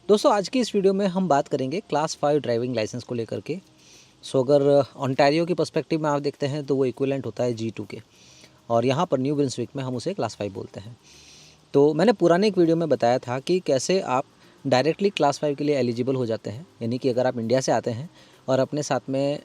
दोस्तों आज की इस वीडियो में हम बात करेंगे क्लास 5 ड्राइविंग लाइसेंस को लेकर के। अगर ओंटारियो की पर्सपेक्टिव में आप देखते हैं तो वो इक्विवेलेंट होता है G2 के, और यहाँ पर न्यू ब्रुंसविक में हम उसे क्लास 5 बोलते हैं। तो मैंने पुराने एक वीडियो में बताया था कि कैसे आप डायरेक्टली क्लास 5 के लिए एलिजिबल हो जाते हैं, यानी कि अगर आप इंडिया से आते हैं और अपने साथ में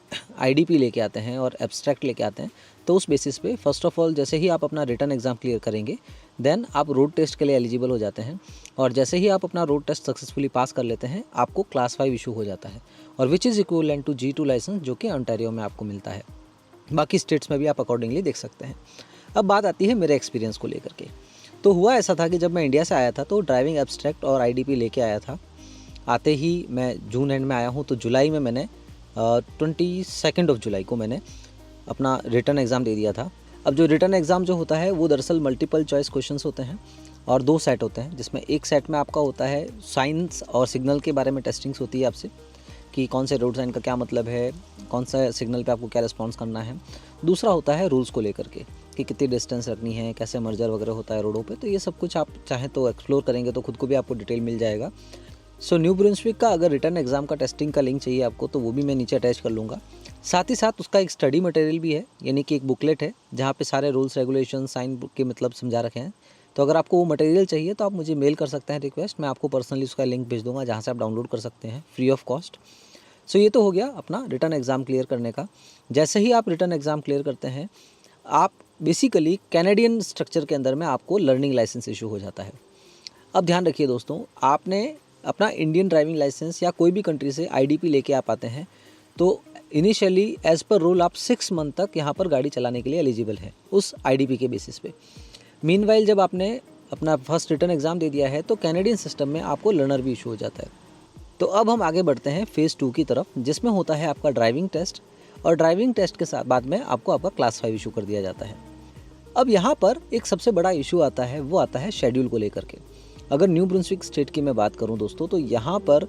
IDP लेके आते हैं और एब्स्ट्रैक्ट लेके आते हैं, तो उस बेसिस पे फर्स्ट ऑफ ऑल जैसे ही आप अपना रिटन एग्ज़ाम क्लियर करेंगे देन आप रोड टेस्ट के लिए एलिजिबल हो जाते हैं, और जैसे ही आप अपना रोड टेस्ट सक्सेसफुली पास कर लेते हैं आपको क्लास 5 इशू हो जाता है, और which is equivalent to G2 licence, जो कि ओंटारियो में आपको मिलता है। बाकी स्टेट्स में भी आप अकॉर्डिंगली देख सकते हैं। अब बात आती है मेरे एक्सपीरियंस को लेकर के। तो हुआ ऐसा था कि जब मैं इंडिया से आया था तो ड्राइविंग एब्स्ट्रैक्ट और IDP लेके आया था। आते ही मैं जून एंड में आया हूँ, तो जुलाई में मैंने 22 जुलाई को मैंने अपना रिटन एग्ज़ाम दे दिया था। अब जो रिटन एग्ज़ाम जो होता है वो दरअसल मल्टीपल चॉइस क्वेश्चंस होते हैं और 2 सेट होते हैं, जिसमें एक सेट में आपका होता है साइंस और सिग्नल के बारे में टेस्टिंग्स होती है आपसे कि कौन से रोड साइन का क्या मतलब है, कौन सा सिग्नल पे आपको क्या रिस्पॉन्स करना है। दूसरा होता है रूल्स को लेकर के कि कितनी डिस्टेंस रखनी है, कैसे मर्जर वगैरह होता है रोडों पे। तो ये सब कुछ आप चाहें तो एक्सप्लोर करेंगे तो खुद को भी आपको डिटेल मिल जाएगा। सो न्यू ब्रुंसविक का अगर रिटन एग्ज़ाम का टेस्टिंग का लिंक चाहिए आपको तो वो भी मैं नीचे अटैच कर लूँगा। साथ ही साथ उसका एक स्टडी मटेरियल भी है, यानी कि एक बुकलेट है जहाँ पे सारे रूल्स रेगुलेशन साइन बुक के मतलब समझा रखे हैं। तो अगर आपको वो मटेरियल चाहिए तो आप मुझे मेल कर सकते हैं रिक्वेस्ट, मैं आपको पर्सनली उसका लिंक भेज दूँगा जहाँ से आप डाउनलोड कर सकते हैं फ्री ऑफ कॉस्ट। सो ये तो हो गया अपना रिटन एग्ज़ाम क्लियर करने का। जैसे ही आप रिटन एग्ज़ाम क्लियर करते हैं आप बेसिकली कैनेडियन स्ट्रक्चर के अंदर में आपको लर्निंग लाइसेंस इशू हो जाता है। अब ध्यान रखिए दोस्तों, आपने अपना इंडियन ड्राइविंग लाइसेंस या कोई भी कंट्री से IDP लेके आप आते हैं तो इनिशियली एज़ पर रूल आप 6 मंथ तक यहाँ पर गाड़ी चलाने के लिए एलिजिबल है उस IDP के बेसिस पे। मीनवाइल जब आपने अपना फर्स्ट रिटन एग्ज़ाम दे दिया है तो कैनेडियन सिस्टम में आपको लर्नर भी इशू हो जाता है। तो अब हम आगे बढ़ते हैं फ़ेज़ 2 की तरफ, जिसमें होता है आपका ड्राइविंग टेस्ट, और ड्राइविंग टेस्ट के साथ बाद में आपको आपका क्लास 5 इशू कर दिया जाता है। अब यहाँ पर एक सबसे बड़ा इशू आता है, वो आता है शेड्यूल को लेकर के। अगर न्यू ब्रुंसविक स्टेट की मैं बात करूँ दोस्तों, तो यहाँ पर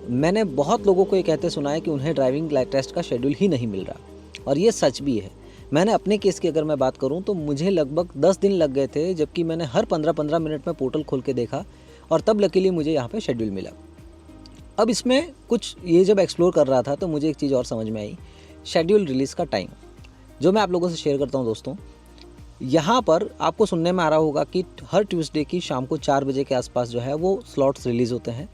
मैंने बहुत लोगों को ये कहते सुना है कि उन्हें ड्राइविंग टेस्ट का शेड्यूल ही नहीं मिल रहा, और ये सच भी है। मैंने अपने केस की अगर मैं बात करूँ तो मुझे लगभग 10 दिन लग गए थे, जबकि मैंने हर 15-15 मिनट में पोर्टल खोल के देखा, और तब लकीली मुझे यहाँ पर शेड्यूल मिला। अब इसमें कुछ ये जब एक्सप्लोर कर रहा था तो मुझे एक चीज़ और समझ में आई, शेड्यूल रिलीज़ का टाइम, जो मैं आप लोगों से शेयर करता हूँ दोस्तों। यहाँ पर आपको सुनने में आ रहा होगा कि हर ट्यूसडे की शाम को 4 बजे के आसपास जो है वो स्लॉट्स रिलीज़ होते हैं,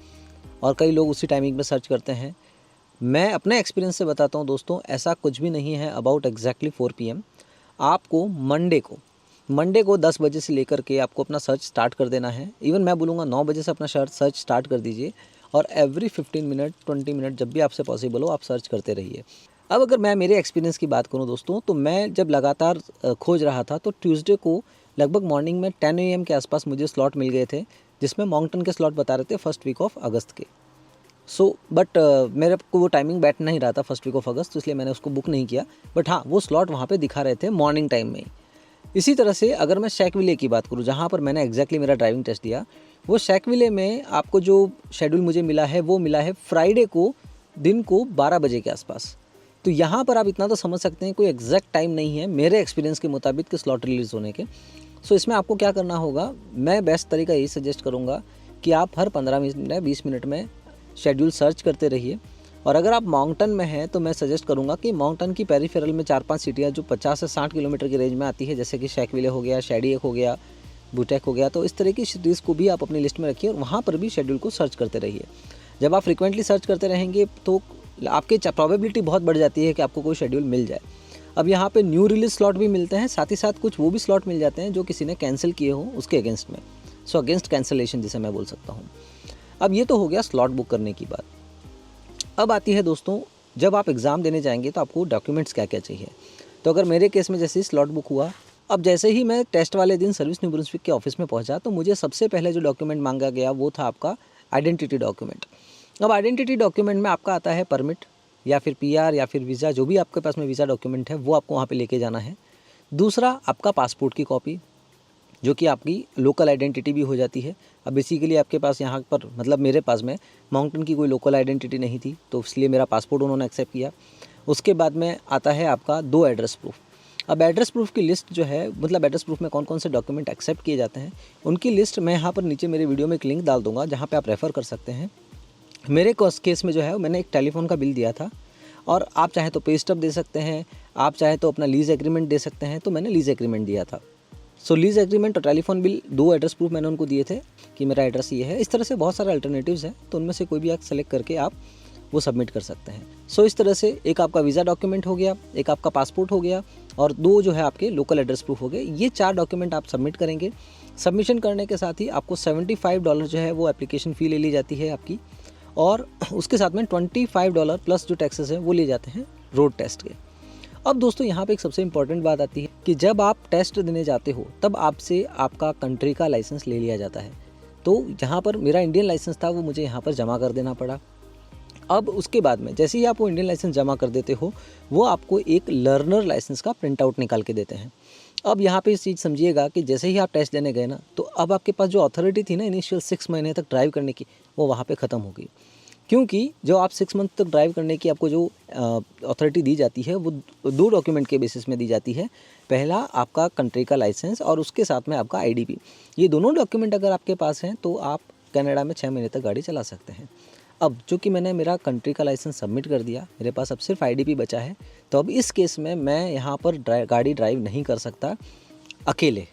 और कई लोग उसी टाइमिंग में सर्च करते हैं। मैं अपने एक्सपीरियंस से बताता हूँ दोस्तों, ऐसा कुछ भी नहीं है। अबाउट एग्जैक्टली 4 PM आपको मंडे को 10 बजे से लेकर के आपको अपना सर्च स्टार्ट कर देना है। इवन मैं बोलूँगा 9 बजे से अपना सर्च स्टार्ट कर दीजिए, और एवरी 15 मिनट 20 मिनट जब भी आपसे पॉसिबल हो आप सर्च करते रहिए। अब अगर मैं मेरे एक्सपीरियंस की बात करूं दोस्तों, तो मैं जब लगातार खोज रहा था तो ट्यूसडे को लगभग मॉर्निंग में 10 AM के आसपास मुझे स्लॉट मिल गए थे, जिसमें मॉन्कटन के स्लॉट बता रहे थे फर्स्ट वीक ऑफ अगस्त के। बट मेरे को वो टाइमिंग बैठ नहीं रहा था फर्स्ट वीक ऑफ अगस्त, तो इसलिए मैंने उसको बुक नहीं किया। बट हाँ, वो स्लॉट वहाँ पे दिखा रहे थे मॉर्निंग टाइम में ही। इसी तरह से अगर मैं शैकविले की बात करूँ, जहाँ पर मैंने एग्जैक्टली मेरा ड्राइविंग टेस्ट दिया, वो शैकविले में आपको जो शेड्यूल मुझे मिला है वो मिला है फ्राइडे को दिन को 12 बजे के आसपास। तो यहाँ पर आप इतना तो समझ सकते हैं कोई एग्जैक्ट टाइम नहीं है मेरे एक्सपीरियंस के मुताबिक कि स्लॉट रिलीज़ होने के। सो इसमें आपको क्या करना होगा, मैं बेस्ट तरीका यही सजेस्ट करूँगा कि आप हर 15 मिनट या 20 मिनट में शेड्यूल सर्च करते रहिए। और अगर आप मॉन्कटन में हैं तो मैं सजेस्ट करूँगा कि मॉन्कटन की पेरिफेरल में 4-5 सिटियाँ जो 50 से 60 किलोमीटर की रेंज में आती है, जैसे कि शैकविले हो गया, शैडिएक हो गया, बुटेक हो गया, तो इस तरह की सिटीज़ को भी आप अपनी लिस्ट में रखिए और वहाँ पर भी शेड्यूल को सर्च करते रहिए। जब आप फ्रिक्वेंटली सर्च करते रहेंगे तो आपकी प्रोबेबिलिटी बहुत बढ़ जाती है कि आपको कोई शेड्यूल मिल जाए। अब यहाँ पे न्यू रिलीज स्लॉट भी मिलते हैं, साथ ही साथ कुछ वो भी स्लॉट मिल जाते हैं जो किसी ने कैंसिल किए हों उसके अगेंस्ट में। सो अगेंस्ट कैंसिलेशन जिसे मैं बोल सकता हूँ। अब ये तो हो गया स्लॉट बुक करने की बात। अब आती है दोस्तों, जब आप एग्ज़ाम देने जाएंगे तो आपको डॉक्यूमेंट्स क्या क्या चाहिए। तो अगर मेरे केस में जैसे ही स्लॉट बुक हुआ, अब जैसे ही मैं टेस्ट वाले दिन सर्विस न्यू ब्रुंसविक के ऑफिस में पहुंचा तो मुझे सबसे पहले जो डॉक्यूमेंट मांगा गया वो था आपका आइडेंटिटी डॉक्यूमेंट। अब आइडेंटिटी डॉक्यूमेंट में आपका आता है परमिट या फिर PR या फिर वीज़ा, जो भी आपके पास में वीज़ा डॉक्यूमेंट है वो आपको वहाँ पे लेके जाना है। दूसरा आपका पासपोर्ट की कॉपी, जो कि आपकी लोकल आइडेंटिटी भी हो जाती है। अब बेसिकली आपके पास यहाँ पर मतलब मेरे पास में माउंटेन की कोई लोकल आइडेंटिटी नहीं थी, तो इसलिए मेरा पासपोर्ट उन्होंने एक्सेप्ट किया। उसके बाद में आता है आपका 2 एड्रेस प्रूफ। अब एड्रेस प्रूफ की लिस्ट जो है, मतलब एड्रेस प्रूफ में कौन कौन से डॉक्यूमेंट एक्सेप्ट किए जाते हैं, उनकी लिस्ट मैं यहाँ पर नीचे मेरे वीडियो में एक लिंक डाल दूँगा जहाँ पर आप रेफ़र कर सकते हैं। मेरे केस में जो है मैंने एक टेलीफोन का बिल दिया था, और आप चाहे तो पे स्टब दे सकते हैं, आप चाहे तो अपना लीज़ एग्रीमेंट दे सकते हैं, तो मैंने लीज़ एग्रीमेंट दिया था। सो लीज़ एग्रीमेंट और टेलीफोन बिल, 2 एड्रेस प्रूफ मैंने उनको दिए थे कि मेरा एड्रेस ये है। इस तरह से बहुत सारे अल्टरनेटिव्स हैं, तो उनमें से कोई भी आप सेलेक्ट करके आप वो सबमिट कर सकते हैं। सो इस तरह से एक आपका वीज़ा डॉक्यूमेंट हो गया, एक आपका पासपोर्ट हो गया, और 2 जो है आपके लोकल एड्रेस प्रूफ हो गए। ये 4 डॉक्यूमेंट आप सबमिट करेंगे। सबमिशन करने के साथ ही आपको $75 जो है वो एप्लीकेशन फ़ी ले ली जाती है आपकी, और उसके साथ में $25 प्लस जो टैक्सेस हैं वो लिए जाते हैं रोड टेस्ट के। अब दोस्तों यहाँ पे एक सबसे इम्पॉर्टेंट बात आती है कि जब आप टेस्ट देने जाते हो तब आपसे आपका कंट्री का लाइसेंस ले लिया जाता है। तो यहाँ पर मेरा इंडियन लाइसेंस था, वो मुझे यहाँ पर जमा कर देना पड़ा। अब उसके बाद में जैसे ही आप वो इंडियन लाइसेंस जमा कर देते हो, वो आपको एक लर्नर लाइसेंस का प्रिंट आउट निकाल के देते हैं। अब यहाँ पे इस चीज़ समझिएगा कि जैसे ही आप टेस्ट देने गए ना, तो अब आपके पास जो अथॉरिटी थी ना इनिशियल 6 महीने तक ड्राइव करने की, वो वहाँ पे ख़त्म हो गई। क्योंकि जो आप 6 मंथ तक ड्राइव करने की आपको जो अथॉरिटी दी जाती है, वो 2 डॉक्यूमेंट के बेसिस में दी जाती है। पहला आपका कंट्री का लाइसेंस, और उसके साथ में आपका आईडीपी। ये दोनों डॉक्यूमेंट अगर आपके पास हैं तो आप कनाडा में 6 महीने तक गाड़ी चला सकते हैं। अब चूँकि मैंने मेरा कंट्री का लाइसेंस सबमिट कर दिया, मेरे पास अब सिर्फ आईडीपी बचा है, तो अब इस केस में मैं यहाँ पर गाड़ी ड्राइव नहीं कर सकता अकेले।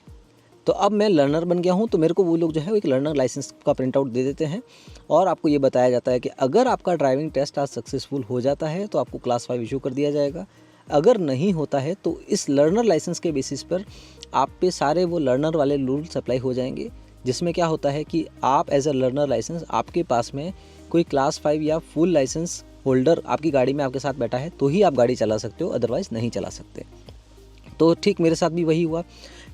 तो अब मैं लर्नर बन गया हूँ, तो मेरे को वो लोग जो है वो एक लर्नर लाइसेंस का प्रिंट आउट दे देते हैं, और आपको ये बताया जाता है कि अगर आपका ड्राइविंग टेस्ट आज सक्सेसफुल हो जाता है तो आपको क्लास 5 इशू कर दिया जाएगा। अगर नहीं होता है तो इस लर्नर लाइसेंस के बेसिस पर आप पे सारे वो लर्नर वाले रूल्स अप्लाई हो जाएंगे, जिसमें क्या होता है कि आप एज अ लर्नर लाइसेंस, आपके पास में कोई क्लास 5 या फुल लाइसेंस होल्डर आपकी गाड़ी में आपके साथ बैठा है तो ही आप गाड़ी चला सकते हो, अदरवाइज़ नहीं चला सकते। तो ठीक मेरे साथ भी वही हुआ।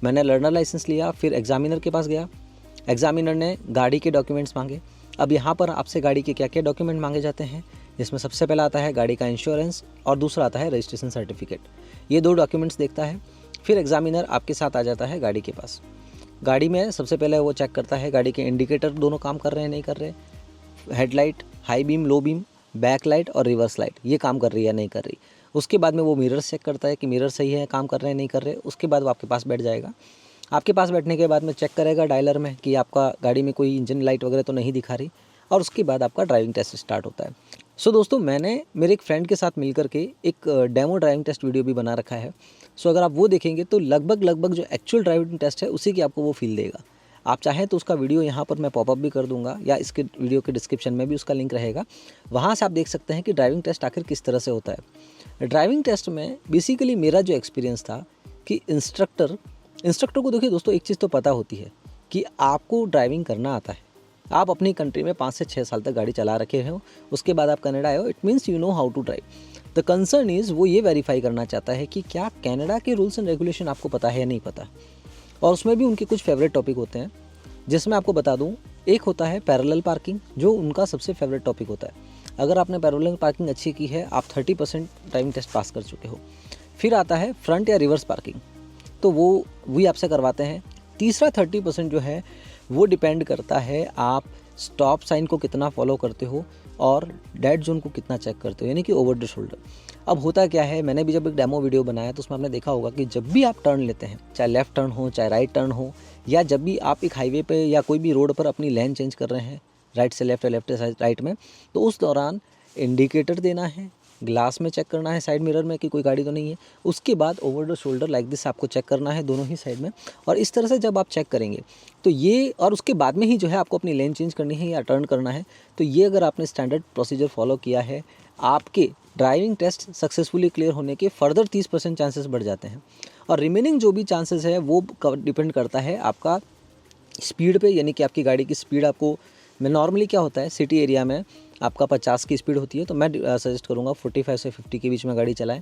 मैंने लर्नर लाइसेंस लिया, फिर एग्जामिनर के पास गया। एग्जामिनर ने गाड़ी के डॉक्यूमेंट्स मांगे। अब यहाँ पर आपसे गाड़ी के क्या क्या डॉक्यूमेंट मांगे जाते हैं, जिसमें सबसे पहला आता है गाड़ी का इंश्योरेंस, और दूसरा आता है रजिस्ट्रेशन सर्टिफिकेट। ये 2 डॉक्यूमेंट्स देखता है। फिर एग्जामिनर आपके साथ आ जाता है गाड़ी के पास। गाड़ी में सबसे पहले वो चेक करता है गाड़ी के इंडिकेटर दोनों काम कर रहे हैं नहीं कर रहे, headlight, high beam, low beam, back light और रिवर्स लाइट ये काम कर रही है नहीं कर रही। उसके बाद में वो मिरर चेक करता है कि मिरर सही है, काम कर रहे हैं नहीं कर रहे। उसके बाद वो आपके पास बैठ जाएगा। आपके पास बैठने के बाद में चेक करेगा डायलर में कि आपका गाड़ी में कोई इंजन लाइट वगैरह तो नहीं दिखा रही, और उसके बाद आपका ड्राइविंग टेस्ट स्टार्ट होता है। सो दोस्तों, मैंने मेरे एक फ्रेंड के साथ मिलकर के एक डेमो ड्राइविंग टेस्ट वीडियो भी बना रखा है। सो अगर आप वो देखेंगे तो लगभग जो एक्चुअल ड्राइविंग टेस्ट है उसी की आपको वो फील देगा। आप चाहें तो उसका वीडियो यहाँ पर मैं पॉपअप भी कर दूंगा, या इसके वीडियो के डिस्क्रिप्शन में भी उसका लिंक रहेगा। वहाँ से आप देख सकते हैं कि ड्राइविंग टेस्ट आखिर किस तरह से होता है। ड्राइविंग टेस्ट में बेसिकली मेरा जो एक्सपीरियंस था कि इंस्ट्रक्टर को देखिए दोस्तों, एक चीज़ तो पता होती है कि आपको ड्राइविंग करना आता है। आप अपनी कंट्री में 5 से 6 साल तक गाड़ी चला रखे हो, उसके बाद आप कनाडा आए हो, it means you know how to drive. The concern is वो ये वेरीफाई करना चाहता है कि क्या कनाडा के रूल्स एंड रेगुलेशन आपको पता है या नहीं पता। और उसमें भी उनके कुछ फेवरेट टॉपिक होते हैं, जिसमें आपको बता दूं, एक होता है पैरेलल पार्किंग, जो उनका सबसे फेवरेट टॉपिक होता है। अगर आपने पैरेलल पार्किंग अच्छी की है, आप 30% ड्राइविंग टेस्ट पास कर चुके हो। फिर आता है फ्रंट या रिवर्स पार्किंग, तो वो भी आपसे करवाते हैं। तीसरा 30% जो है वो डिपेंड करता है आप स्टॉप साइन को कितना फॉलो करते हो और डेड जोन को कितना चेक करते हो, यानी कि ओवर द शोल्डर। अब होता क्या है, मैंने भी जब एक डेमो वीडियो बनाया तो उसमें आपने देखा होगा कि जब भी आप टर्न लेते हैं, चाहे लेफ़्ट टर्न हो चाहे राइट टर्न हो, या जब भी आप एक हाईवे पे या कोई भी रोड पर अपनी लेन चेंज कर रहे हैं राइट से लेफ़्ट या लेफ़्ट से राइट में, तो उस दौरान इंडिकेटर देना है, ग्लास में चेक करना है साइड मिरर में कि कोई गाड़ी तो नहीं है। उसके बाद over the shoulder like this आपको चेक करना है दोनों ही साइड में। और इस तरह से जब आप चेक करेंगे तो ये, और उसके बाद में ही जो है आपको अपनी लेन चेंज करनी है या टर्न करना है। तो ये अगर आपने स्टैंडर्ड प्रोसीजर फॉलो किया है, आपके ड्राइविंग टेस्ट सक्सेसफुली क्लियर होने के फर्दर 30% चांसेस बढ़ जाते हैं। और रिमेनिंग जो भी चांसेस है वो डिपेंड करता है आपका स्पीड पे, यानी कि आपकी गाड़ी की स्पीड आपको, मैं नॉर्मली क्या होता है सिटी एरिया में आपका 50 की स्पीड होती है, तो मैं सजेस्ट करूँगा 45 से 50 के बीच में गाड़ी चलाएं।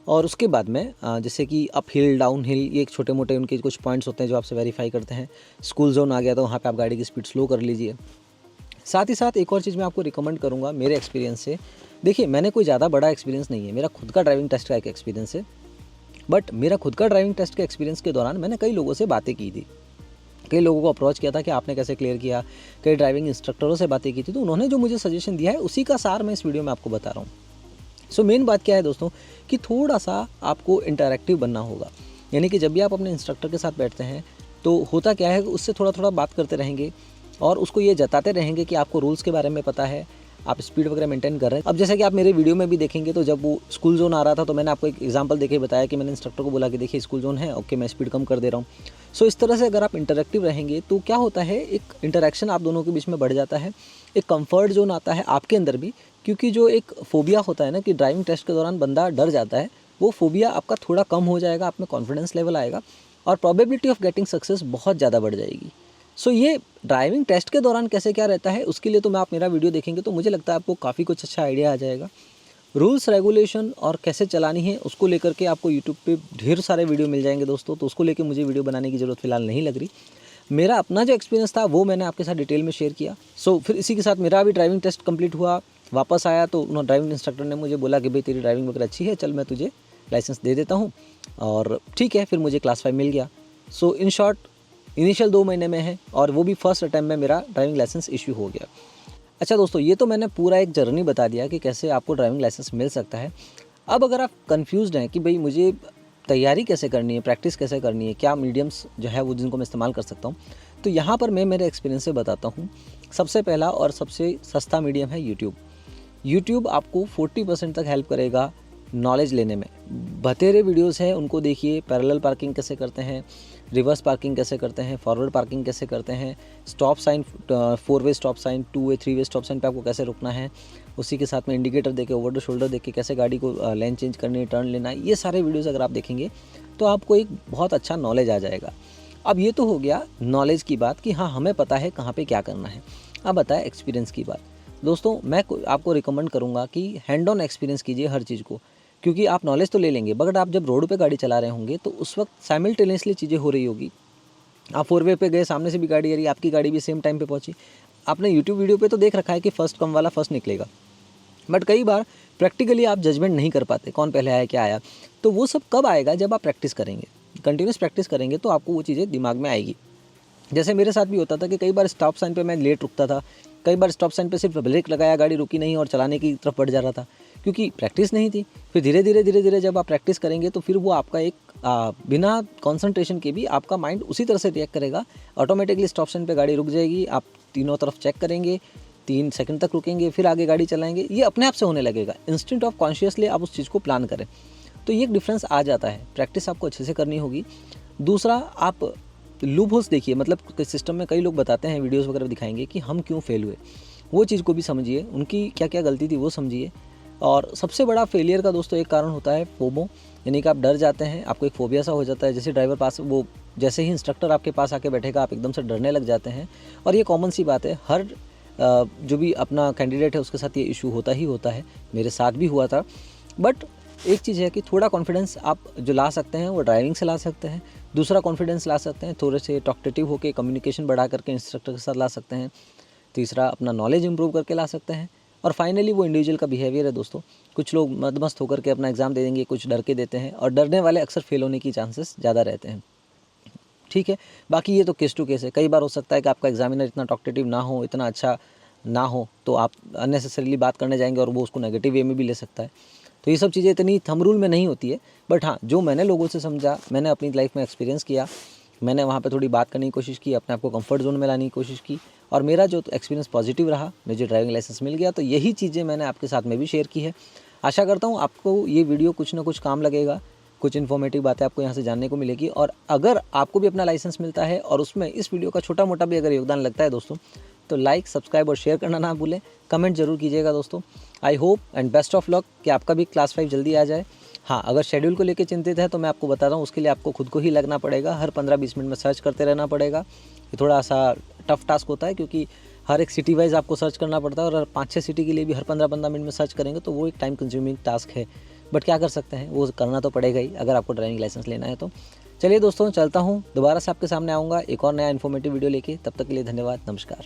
और उसके बाद में जैसे कि अप हिल डाउन हिल, ये छोटे मोटे उनके कुछ पॉइंट्स होते हैं जो आपसे वेरीफाई करते हैं। स्कूल जोन आ गया तो वहाँ पे आप गाड़ी की स्पीड स्लो कर लीजिए। साथ ही साथ एक और चीज़ मैं आपको रिकमेंड करूँगा मेरे एक्सपीरियंस से। देखिए, मैंने कोई ज़्यादा बड़ा एक्सपीरियंस नहीं है, मेरा खुद का ड्राइविंग टेस्ट का एक एक्सपीरियंस है। बट मेरा खुद का ड्राइविंग टेस्ट के एक्सपीरियंस के दौरान मैंने कई लोगों से बातें की थी, कई लोगों को अप्रोच किया था कि आपने कैसे क्लियर किया, कई ड्राइविंग इंस्ट्रक्टरों से बातें की थी, तो उन्होंने जो मुझे सजेशन दिया है उसी का सार मैं इस वीडियो में आपको बता रहा हूँ। सो मेन बात क्या है दोस्तों कि थोड़ा सा आपको इंटरैक्टिव बनना होगा, यानी कि जब भी आप अपने इंस्ट्रक्टर के साथ बैठते हैं तो होता क्या है, उससे थोड़ा थोड़ा बात करते रहेंगे और उसको ये जताते रहेंगे कि आपको रूल्स के बारे में पता है, आप स्पीड वगैरह मेंटेन कर रहे हैं। अब जैसे कि आप मेरे वीडियो में भी देखेंगे तो जब वो स्कूल जोन आ रहा था तो मैंने आपको एक एग्जांपल देके बताया कि मैंने इंस्ट्रक्टर को बोला कि देखिए स्कूल जोन है, ओके मैं स्पीड कम कर दे रहा हूँ। सो इस तरह से अगर आप इंटरेक्टिव रहेंगे तो क्या होता है, एक इंटरेक्शन आप दोनों के बीच में बढ़ जाता है, एक कंफर्ट जोन आता है आपके अंदर भी। क्योंकि जो एक फोबिया होता है ना कि ड्राइविंग टेस्ट के दौरान बंदा डर जाता है, वो फोबिया आपका थोड़ा कम हो जाएगा, आप में कॉन्फिडेंस लेवल आएगा और प्रोबेबिलिटी ऑफ गेटिंग सक्सेस बहुत ज़्यादा बढ़ जाएगी। सो ये ड्राइविंग टेस्ट के दौरान कैसे क्या रहता है उसके लिए तो मैं आप मेरा वीडियो देखेंगे तो मुझे लगता है आपको काफ़ी कुछ अच्छा आइडिया आ जाएगा। रूल्स रेगुलेशन और कैसे चलानी है उसको लेकर के आपको यूट्यूब पे ढेर सारे वीडियो मिल जाएंगे दोस्तों, तो उसको लेकर मुझे वीडियो बनाने की ज़रूरत फिलहाल नहीं लग रही। मेरा अपना जो एक्सपीरियंस था वो मैंने आपके साथ डिटेल में शेयर किया। सो फिर इसी के साथ मेरा भी ड्राइविंग टेस्ट कंप्लीट हुआ, वापस आया तो उन्होंने ड्राइविंग इंस्ट्रक्टर ने मुझे बोला कि भाई तेरी ड्राइविंग वगैरह अच्छी है, चल मैं तुझे लाइसेंस दे देता हूँ। और ठीक है, फिर मुझे क्लास 5 मिल गया। सो इन शॉर्ट इनिशियल 2 महीने में है और वो भी फर्स्ट अटैम्प्ट में मेरा ड्राइविंग लाइसेंस इशू हो गया। अच्छा दोस्तों, ये तो मैंने पूरा एक जर्नी बता दिया कि कैसे आपको ड्राइविंग लाइसेंस मिल सकता है। अब अगर आप कंफ्यूज्ड हैं कि भाई मुझे तैयारी कैसे करनी है, प्रैक्टिस कैसे करनी है, क्या मीडियम्स जो है वो जिनको मैं इस्तेमाल कर सकता हूँ, तो यहाँ पर मैं मेरे एक्सपीरियंस से बताता हूँ। सबसे पहला और सबसे सस्ता मीडियम है यूट्यूब। यूट्यूब आपको 40% तक हेल्प करेगा नॉलेज लेने में। बतेरे वीडियोस हैं, उनको देखिए। पैरेलल पार्किंग कैसे करते हैं, रिवर्स पार्किंग कैसे करते हैं, फॉरवर्ड पार्किंग कैसे करते हैं, स्टॉप साइन 4 वे स्टॉप साइन, 2 वे 3 वे स्टॉप साइन पे आपको कैसे रुकना है, उसी के साथ में इंडिकेटर देके, ओवर द शोल्डर देके कैसे गाड़ी को लेन चेंज करनी है, टर्न लेना है। ये सारे वीडियोज़ अगर आप देखेंगे तो आपको एक बहुत अच्छा नॉलेज आ जाएगा। अब ये तो हो गया नॉलेज की बात कि हाँ हमें पता है कहाँ पे क्या करना है। अब आता है एक्सपीरियंस की बात। दोस्तों मैं आपको रिकमेंड करूँगा कि हैंड ऑन एक्सपीरियंस कीजिए हर चीज़ को, क्योंकि आप नॉलेज तो ले लेंगे बट आप जब रोड पे गाड़ी चला रहे होंगे तो उस वक्त साइमल्टेनियसली चीज़ें हो रही होगी। आप 4 वे पे गए, सामने से भी गाड़ी आ रही है, आपकी गाड़ी भी सेम टाइम पे पहुंची। आपने यूट्यूब वीडियो पे तो देख रखा है कि फर्स्ट कम वाला फर्स्ट निकलेगा, बट कई बार प्रैक्टिकली आप जजमेंट नहीं कर पाते कौन पहले आया क्या आया। तो वो सब कब आएगा, जब आप प्रैक्टिस करेंगे, कंटिन्यूस प्रैक्टिस करेंगे तो आपको वो चीज़ें दिमाग में आएगी। जैसे मेरे साथ भी होता था कि कई बार स्टॉप साइन पे मैं लेट रुकता था, कई बार स्टॉप साइन पे सिर्फ ब्रेक लगाया, गाड़ी रुकी नहीं और चलाने की तरफ बढ़ जा रहा था, क्योंकि प्रैक्टिस नहीं थी। फिर धीरे धीरे जब आप प्रैक्टिस करेंगे तो फिर वो आपका एक बिना कंसंट्रेशन के भी आपका माइंड उसी तरह से रिएक्ट करेगा। ऑटोमेटिकली स्टॉप साइन पे गाड़ी रुक जाएगी, आप तीनों तरफ चेक करेंगे, 3 सेकंड तक रुकेंगे, फिर आगे गाड़ी चलाएंगे। ये अपने आप से होने लगेगा, इंस्टेंट ऑफ कॉन्शियसली आप उस चीज़ को प्लान करें। तो ये एक डिफरेंस आ जाता है। प्रैक्टिस आपको अच्छे से करनी होगी। दूसरा, आप लूप होल्स देखिए, मतलब सिस्टम में कई लोग बताते हैं, वीडियोस वगैरह दिखाएंगे कि हम क्यों फेल हुए, वो चीज़ को भी समझिए, उनकी क्या क्या गलती थी वो समझिए। और सबसे बड़ा फेलियर का दोस्तों एक कारण होता है फोमो, यानी कि आप डर जाते हैं, आपको एक फोबिया सा हो जाता है। जैसे ड्राइवर पास वो जैसे ही इंस्ट्रक्टर आपके पास आके बैठेगा आप एकदम से डरने लग जाते हैं। और ये कॉमन सी बात है, हर जो भी अपना कैंडिडेट है उसके साथ ये इशू होता ही होता है, मेरे साथ भी हुआ था। बट एक चीज़ है कि थोड़ा कॉन्फिडेंस आप जो ला सकते हैं वो ड्राइविंग से ला सकते हैं। दूसरा कॉन्फिडेंस ला सकते हैं थोड़े से टॉकटेटिव होकर, कम्युनिकेशन बढ़ा करके इंस्ट्रक्टर के साथ ला सकते हैं। तीसरा, अपना नॉलेज इंप्रूव करके ला सकते हैं। और फाइनली वो इंडिविजुअल का बिहेवियर है दोस्तों। कुछ लोग मदमस्त होकर के अपना एग्ज़ाम दे देंगे, कुछ डर के देते हैं, और डरने वाले अक्सर फेल होने की चांसेस ज़्यादा रहते हैं। ठीक है, बाकी ये तो केस टू केस है। कई बार हो सकता है कि आपका एग्जामिनर इतना टॉकटेटिव ना हो, इतना अच्छा ना हो, तो आप अननेसेसरीली बात करने जाएंगे और वो उसको नेगेटिव वे में भी ले सकता है। तो ये सब चीज़ें इतनी थंब रूल में नहीं होती है। बट हाँ, जो मैंने लोगों से समझा, मैंने अपनी लाइफ में एक्सपीरियंस किया, मैंने वहाँ पे थोड़ी बात करने की कोशिश की, अपने आप को कंफर्ट जोन में लाने की कोशिश की, और मेरा जो एक्सपीरियंस पॉजिटिव रहा, मुझे ड्राइविंग लाइसेंस मिल गया। तो यही चीज़ें मैंने आपके साथ में भी शेयर की है। आशा करता हूँ आपको ये वीडियो कुछ ना कुछ काम लगेगा, कुछ इन्फॉर्मेटिव बातें आपको यहाँ से जानने को मिलेगी। और अगर आपको भी अपना लाइसेंस मिलता है और उसमें इस वीडियो का छोटा मोटा भी अगर योगदान लगता है दोस्तों, तो लाइक, सब्सक्राइब और शेयर करना ना भूलें। कमेंट जरूर कीजिएगा दोस्तों। I hope and best of luck कि आपका भी क्लास 5 जल्दी आ जाए। हाँ, अगर शेड्यूल को लेकर चिंतित है तो मैं आपको बता रहा हूँ, उसके लिए आपको खुद को ही लगना पड़ेगा। हर 15-20 मिनट में सर्च करते रहना पड़ेगा। ये थोड़ा सा टफ टास्क होता है, क्योंकि हर एक सिटी वाइज आपको सर्च करना पड़ता है, और 5-6 सिटी के लिए भी हर 15-15 मिनट में सर्च करेंगे तो वो एक टाइम कंज्यूमिंग टास्क है। बट क्या कर सकते हैं, वो करना तो पड़ेगा ही अगर आपको ड्राइविंग लाइसेंस लेना है तो। चलिए दोस्तों, चलता हूँ, दोबारा से आपके सामने आऊँगा एक और नया इन्फॉर्मेटिव वीडियो लेके। तब तक के लिए धन्यवाद, नमस्कार।